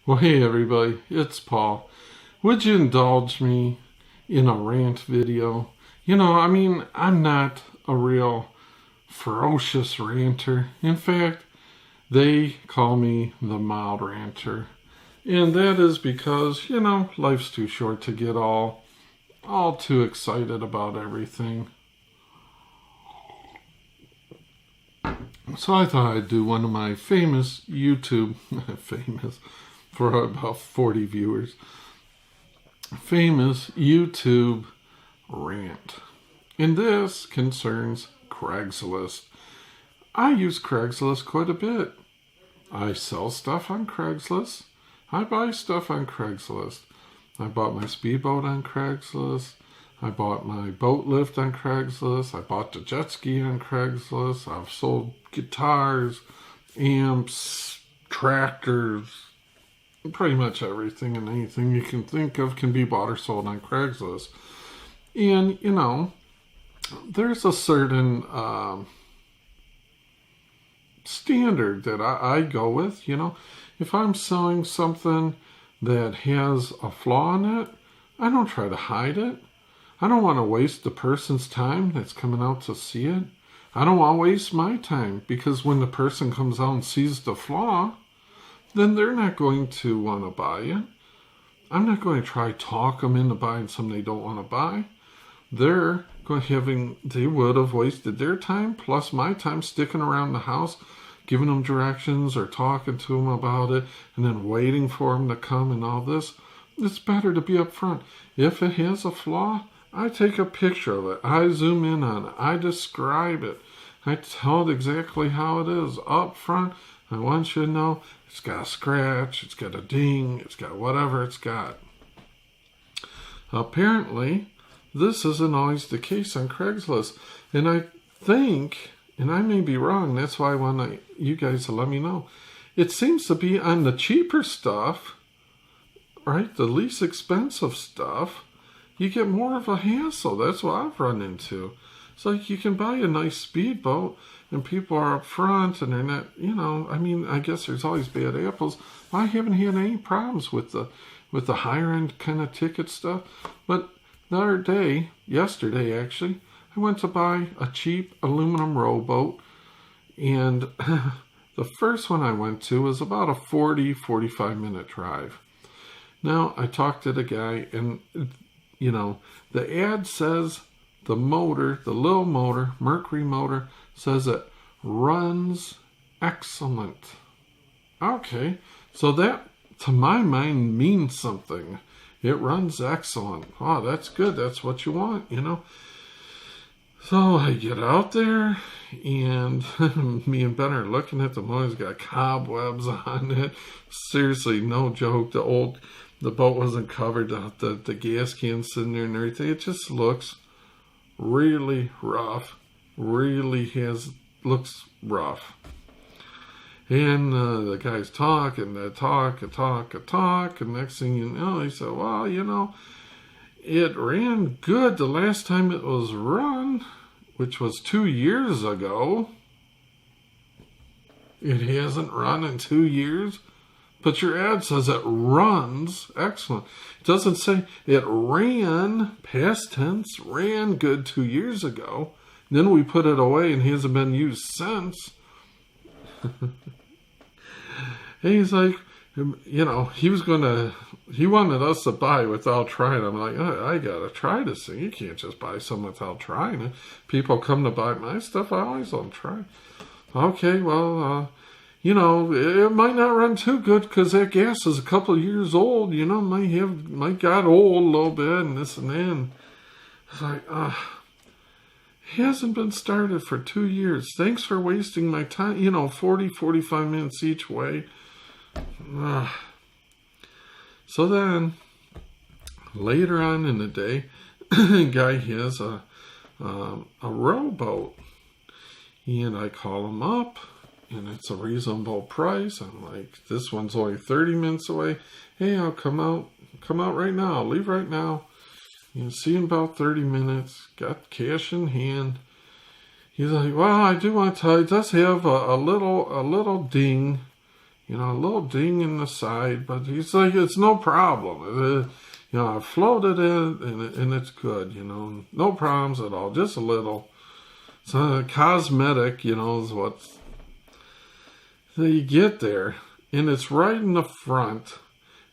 Well, hey everybody, it's Paul. Would you indulge me in a rant video? I'm not a real ferocious ranter. In fact, they call me the mild ranter. And that is because, life's too short to get all too excited about everything. So I thought I'd do one of my famous YouTube, famous for about 40 viewers, famous YouTube rant. And this concerns Craigslist. I use Craigslist quite a bit. I sell stuff on Craigslist. I buy stuff on Craigslist. I bought my speedboat on Craigslist. I bought my boat lift on Craigslist. I bought the jet ski on Craigslist. I've sold guitars, amps, tractors, pretty much everything and anything you can think of can be bought or sold on Craigslist. And, there's a certain standard that I go with. If I'm selling something that has a flaw in it, I don't try to hide it. I don't want to waste the person's time that's coming out to see it. I don't want to waste my time, because when the person comes out and sees the flaw, then they're not going to want to buy it. I'm not going to try to talk them into buying something they don't want to buy. They would have wasted their time plus my time sticking around the house, giving them directions or talking to them about it, and then waiting for them to come and all this. It's better to be upfront. If it has a flaw, I take a picture of it. I zoom in on it. I describe it. I tell it exactly how it is up front. I want you to know it's got a scratch, it's got a ding, it's got whatever it's got. Apparently, this isn't always the case on Craigslist. And I think, and I may be wrong, that's why I want you guys to let me know. It seems to be on the cheaper stuff, right? The least expensive stuff, you get more of a hassle. That's what I've run into. It's like you can buy a nice speedboat and people are up front and they're not, I guess there's always bad apples. I haven't had any problems with the higher end kind of ticket stuff. But the other day, yesterday actually, I went to buy a cheap aluminum rowboat, and the first one I went to was about a 45 minute drive. Now I talked to the guy, and the ad says the motor, the little motor, Mercury motor, says it runs excellent. Okay, so that, to my mind, means something. It runs excellent. Oh, that's good. That's what you want, So I get out there, and me and Ben are looking at the motor. It's got cobwebs on it. Seriously, no joke. The boat wasn't covered. The gas can sitting there and everything. It just looks really rough. Looks rough. And the guy's talking, and next thing you know, he said, well, it ran good the last time it was run, which was 2 years ago. It hasn't run in 2 years, but your ad says it runs excellent. It doesn't say it ran, past tense, ran good 2 years ago. Then we put it away and hasn't been used since. And he's like, he wanted us to buy without trying. I'm like, I gotta try this thing. You can't just buy something without trying it. People come to buy my stuff, I always don't try. Okay, well, it might not run too good because that gas is a couple of years old. Might got old a little bit and this and that. And it's like, it hasn't been started for 2 years. Thanks for wasting my time. 45 minutes each way. So then, later on in the day, a guy has a rowboat. And I call him up, and it's a reasonable price. I'm like, this one's only 30 minutes away. Hey, I'll come out right now. I'll leave right now. See you in about 30 minutes. Got cash in hand. He's like, well, I do want to tell you, it does have a little ding You know, a little ding in the side, but he's like, it's no problem. You know, I floated it, and it's good, you know. No problems at all, just a little. So cosmetic, you know, is what. So you get there, and it's right in the front,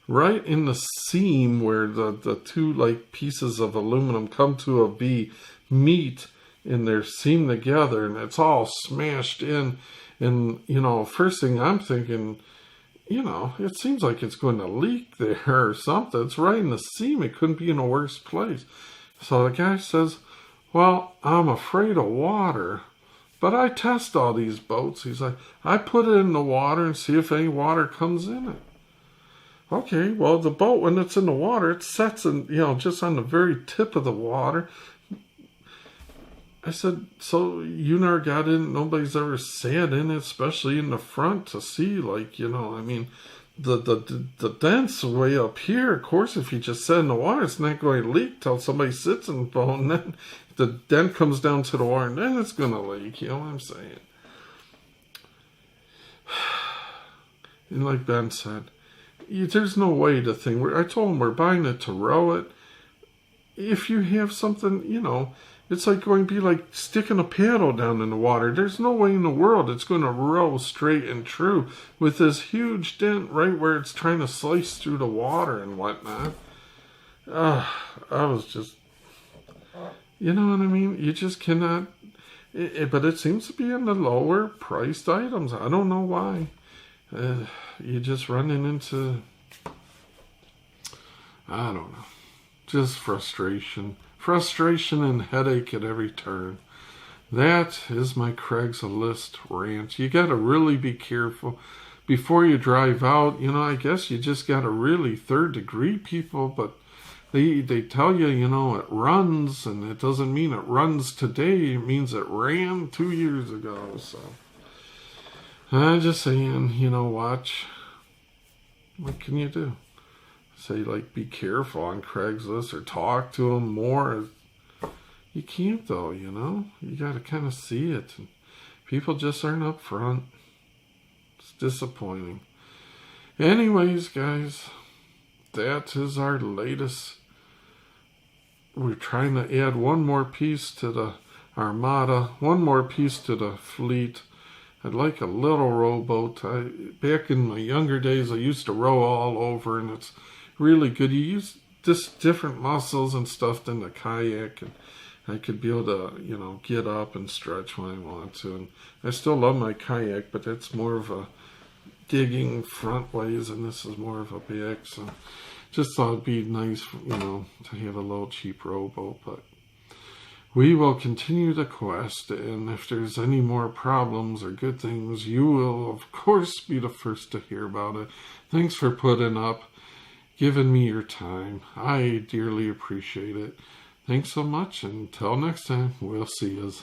right in the seam where the two, like, pieces of aluminum come to a V, meet, and they're seamed together, and it's all smashed in. And, you know, first thing I'm thinking, you know, it seems like it's going to leak there or something. It's right in the seam. It couldn't be in a worse place. So the guy says, well, I'm afraid of water, but I test all these boats. He's like, I put it in the water and see if any water comes in it. Okay, well, the boat, when it's in the water, it sets in, you know, just on the very tip of the water. I said, so you never got in, nobody's ever sat in it, especially in the front to see, like, you know, I mean, the dent's way up here. Of course, if you just sit in the water, it's not going to leak till somebody sits in the boat, and then the dent comes down to the water, and then it's going to leak, you know what I'm saying? And like Ben said, there's no way to think. I told him we're buying it to row it. If you have something, you know, it's like going to be like sticking a paddle down in the water. There's no way in the world it's going to row straight and true with this huge dent right where it's trying to slice through the water and whatnot. I was just, you know what I mean? You just cannot, but it seems to be in the lower priced items. I don't know why. You're just running into, I don't know, just frustration. Frustration and headache at every turn. That is my Craigslist rant. You got to really be careful before you drive out. You know, I guess you just got to really third degree people, but they tell you, you know, it runs, and it doesn't mean it runs today. It means it ran 2 years ago. So I'm just saying, you know, watch. What can you do? Say, like, be careful on Craigslist or talk to them more. You can't, though, you know. You got to kind of see it. And people just aren't up front. It's disappointing. Anyways, guys, that is our latest. We're trying to add one more piece to the armada, one more piece to the fleet. I'd like a little rowboat. Back in my younger days, I used to row all over, and it's really good. You use just different muscles and stuff than the kayak, and I could be able to, you know, get up and stretch when I want to. And I still love my kayak, but it's more of a digging front ways, and this is more of a back. So just thought it'd be nice, you know, to have a little cheap rowboat. But we will continue the quest, and if there's any more problems or good things, you will, of course, be the first to hear about it. Thanks for putting up, giving me your time. I dearly appreciate it. Thanks so much. Until next time, we'll see yous.